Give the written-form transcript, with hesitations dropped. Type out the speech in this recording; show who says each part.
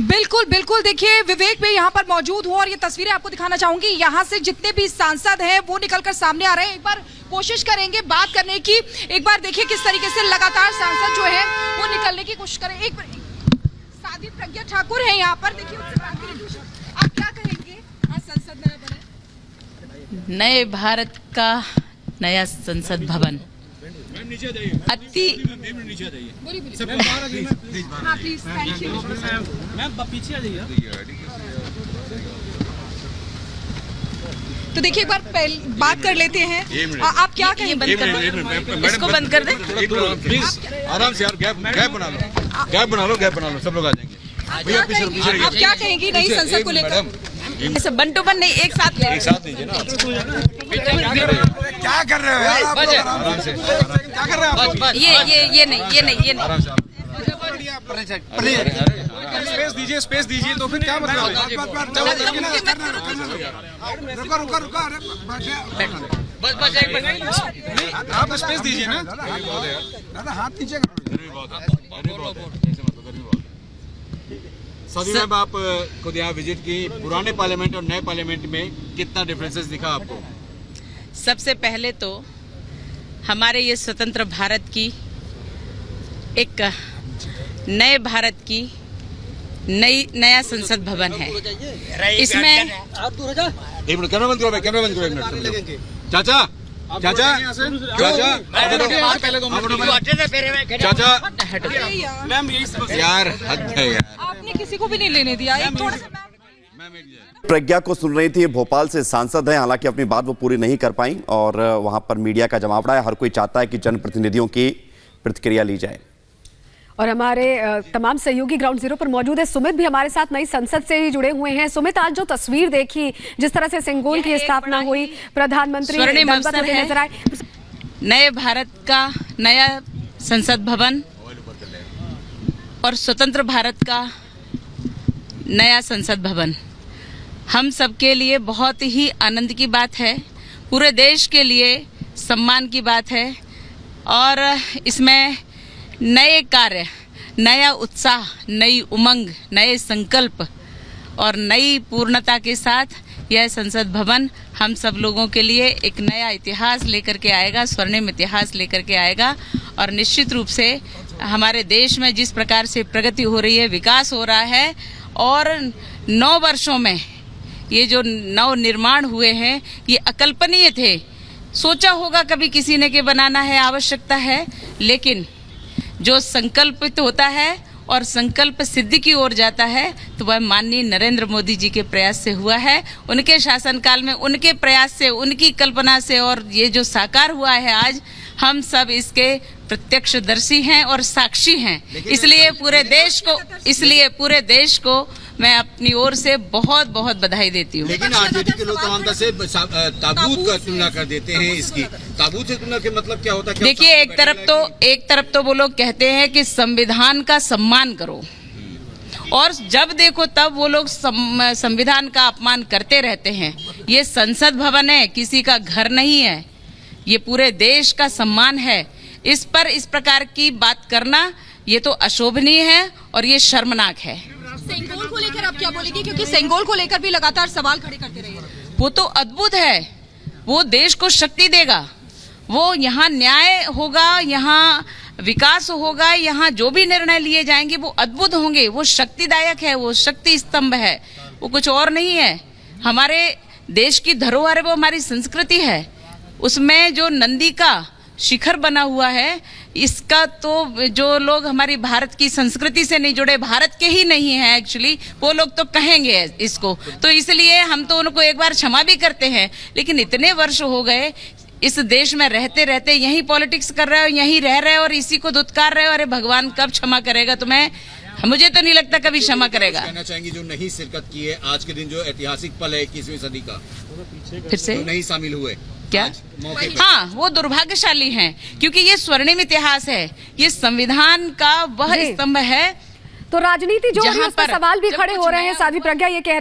Speaker 1: बिल्कुल बिल्कुल, देखिए विवेक भी यहाँ पर मौजूद हूँ और ये तस्वीरें आपको दिखाना चाहूंगी। यहाँ से जितने भी सांसद हैं वो निकलकर सामने आ रहे हैं। एक बार कोशिश करेंगे बात करने की। एक बार देखिए किस तरीके से लगातार सांसद जो है वो निकलने की कोशिश करें। एक साध्वी प्रज्ञा ठाकुर है यहाँ पर, देखिए उनसे बात करेंगे। आप क्या कहेंगे आज संसद नया बने?
Speaker 2: नए भारत का नया संसद भवन अति
Speaker 1: हाँ प्लीज, थैंक यू
Speaker 3: मैम पीछे आ जाइए।
Speaker 1: तो देखिए एक बार बात कर लेते हैं। आप क्या कहेंगे?
Speaker 2: इसको बंद कर दे।
Speaker 4: प्लीज आराम से यार, गैप बना लो, सब लोग आ जाएंगे।
Speaker 1: आप क्या कहेंगी नई संसद को लेकर?
Speaker 2: ऐसे बन टू बन नहीं, एक साथ
Speaker 4: लीजिए ना।
Speaker 5: क्या कर रहे हो यार आप लोग?
Speaker 4: आराम से
Speaker 5: क्या कर रहे हो आप लोग?
Speaker 2: ये नहीं।
Speaker 4: आराम से
Speaker 5: स्पेस दीजिए तो फिर क्या मतलब है? रुको अरे आप स्पेस दीजिए ना दादा, हाथ नीचे
Speaker 4: सभी मैम, आप खुद यहाँ विजिट की, पुराने पार्लियामेंट और नए पार्लियामेंट में कितना डिफरेंसेस दिखा आपको?
Speaker 2: सबसे पहले तो हमारे ये स्वतंत्र भारत की एक नए भारत की नया संसद भवन है। इसमें
Speaker 4: एक मिनट, कैमरा बंद करो, एक मिनट। चाचा यार हद है यार,
Speaker 1: आपने किसी को भी नहीं लेने दिया। एक थोड़ा सा
Speaker 6: प्रज्ञा को सुन रही थी, भोपाल से सांसद है, हालांकि अपनी बात वो पूरी नहीं कर पाई और वहां पर मीडिया का जमावड़ा है। हर कोई चाहता है कि जनप्रतिनिधियों की प्रतिक्रिया ली जाए।
Speaker 7: और हमारे तमाम सहयोगी ग्राउंड जीरो पर मौजूद है। सुमित भी हमारे साथ नई संसद से ही जुड़े हुए हैं। सुमित, आज जो तस्वीर देखी, जिस तरह से सिंगोल की स्थापना हुई, प्रधानमंत्री नजर आए,
Speaker 2: नए भारत का नया संसद भवन और स्वतंत्र भारत का नया संसद भवन हम सबके लिए बहुत ही आनंद की बात है, पूरे देश के लिए सम्मान की बात है। और इसमें नए कार्य, नया उत्साह, नई उमंग, नए संकल्प और नई पूर्णता के साथ यह संसद भवन हम सब लोगों के लिए एक नया इतिहास लेकर के आएगा, स्वर्णिम इतिहास लेकर के आएगा। और निश्चित रूप से हमारे देश में जिस प्रकार से प्रगति हो रही है, विकास हो रहा है और 9 वर्षों में ये जो नव निर्माण हुए हैं ये अकल्पनीय थे। सोचा होगा कभी किसी ने कि बनाना है, आवश्यकता है, लेकिन जो संकल्पित होता है और संकल्प सिद्धि की ओर जाता है तो वह माननीय नरेंद्र मोदी जी के प्रयास से हुआ है। उनके शासनकाल में, उनके प्रयास से, उनकी कल्पना से, और ये जो साकार हुआ है आज, हम सब इसके प्रत्यक्षदर्शी हैं और साक्षी हैं। इसलिए पूरे देश को मैं अपनी ओर से बहुत बहुत बधाई देती हूँ।
Speaker 4: लेकिन आरजेडी के लोग समानता से ताबूत का तुलना कर देते हैं। इसकी ताबूत से तुलना के मतलब क्या होता है?
Speaker 2: देखिए, एक तरफ तो वो लोग कहते हैं कि संविधान का सम्मान करो, और जब देखो तब वो लोग संविधान का अपमान करते रहते हैं। ये संसद भवन है, किसी का घर नहीं है, ये पूरे देश का सम्मान है। इस पर इस प्रकार की बात करना ये तो अशोभनीय है और ये शर्मनाक है।
Speaker 1: सेंगोल को लेकर आप क्या बोलेंगे? क्योंकि सेंगोल को लेकर भी लगातार सवाल खड़े करते रहे।
Speaker 2: वो तो अद्भुत है, वो देश को शक्ति देगा, वो यहाँ न्याय होगा, यहाँ विकास होगा, यहाँ जो भी निर्णय लिए जाएंगे वो अद्भुत होंगे, वो शक्तिदायक है, वो शक्ति स्तंभ है, वो कुछ और नहीं है। हमारे देश की धरोहर है, वो हमारी संस्कृति है। उसमें जो नंदी का शिखर बना हुआ है, इसका तो जो लोग हमारी भारत की संस्कृति से नहीं जुड़े, भारत के ही नहीं है एक्चुअली, वो लोग तो कहेंगे इसको। तो इसलिए हम तो उनको एक बार क्षमा भी करते हैं, लेकिन इतने वर्ष हो गए इस देश में रहते रहते यही पॉलिटिक्स कर रहे हो, यहीं रह रहे हो और इसी को दुत्कार रहे हो। अरे भगवान कब क्षमा करेगा तुम्हें? मुझे तो नहीं लगता कभी क्षमा करेगा।
Speaker 4: कहना चाहेंगे जो नहीं शिरकत की है आज के दिन, जो ऐतिहासिक पल है 21वीं सदी का,
Speaker 2: फिर से
Speaker 4: नहीं शामिल हुए
Speaker 2: क्या? हाँ, वो दुर्भाग्यशाली हैं, क्योंकि ये स्वर्णिम इतिहास है, ये संविधान का वह स्तंभ है।
Speaker 7: तो राजनीति जो उस पर सवाल भी खड़े हो रहे हैं। साध्वी प्रज्ञा ये कह